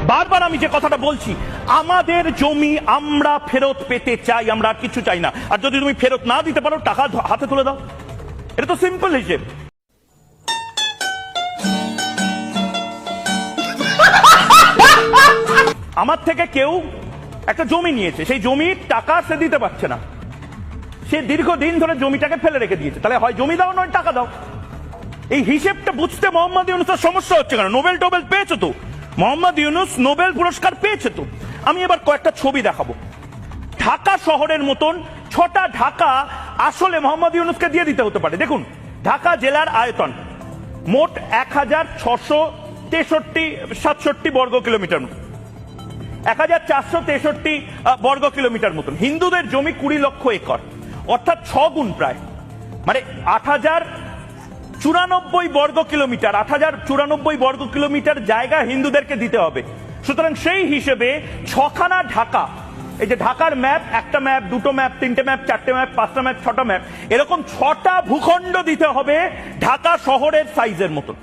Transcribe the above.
বারবার আমি যে কথাটা বলছি, আমাদের জমি আমরা ফেরত পেতে চাই, আমরা আর কিছু চাই না। আর যদি তুমি ফেরত না দিতে পারো, টাকা হাতে তুলে দাও। এটা তো সিম্পল হিসেব। আমার থেকে কেউ একটা জমি নিয়েছে, সেই জমির টাকা সে দিতে পারছে না, সে দীর্ঘদিন ধরে জমিটাকে ফেলে রেখে দিয়েছে। তাহলে হয় জমি দাও নয় টাকা দাও। এই হিসেবটা বুঝতে মোহাম্মদ ইউনূসের সমস্যা হচ্ছে কেন? নোবেল টোবেল পেয়েছে তো, মোহাম্মদ ইউনূস নোবেল পুরস্কার পেয়েছে তো। আমি এবার কয়েকটা ছবি দেখাবো। ঢাকা শহরের মতন 6টা ঢাকা আসলে মোহাম্মদ ইউনূসকে দিয়ে দিতে হতে পারে। দেখুন, ঢাকা জেলার আয়তন মোট 1663 বর্গ কিলোমিটার, 1463 বর্গ কিলোমিটার মতন। হিন্দুদের জমি 20 লক্ষ একর, অর্থাৎ 6 গুণ প্রায়, মানে 8094 বর্গ কিলোমিটার, 8094 বর্গ কিলোমিটার জায়গা হিন্দুদেরকে দিতে হবে। সুতরাং সেই হিসেবে 6খানা ঢাকা, এই যে ঢাকার ম্যাপ, একটা ম্যাপ, দুটো ম্যাপ, তিনটে ম্যাপ, চারটে ম্যাপ, 5টা ম্যাপ, 6টা ম্যাপ, এরকম 6টা ভূখণ্ড দিতে হবে ঢাকা শহরের সাইজের মতন।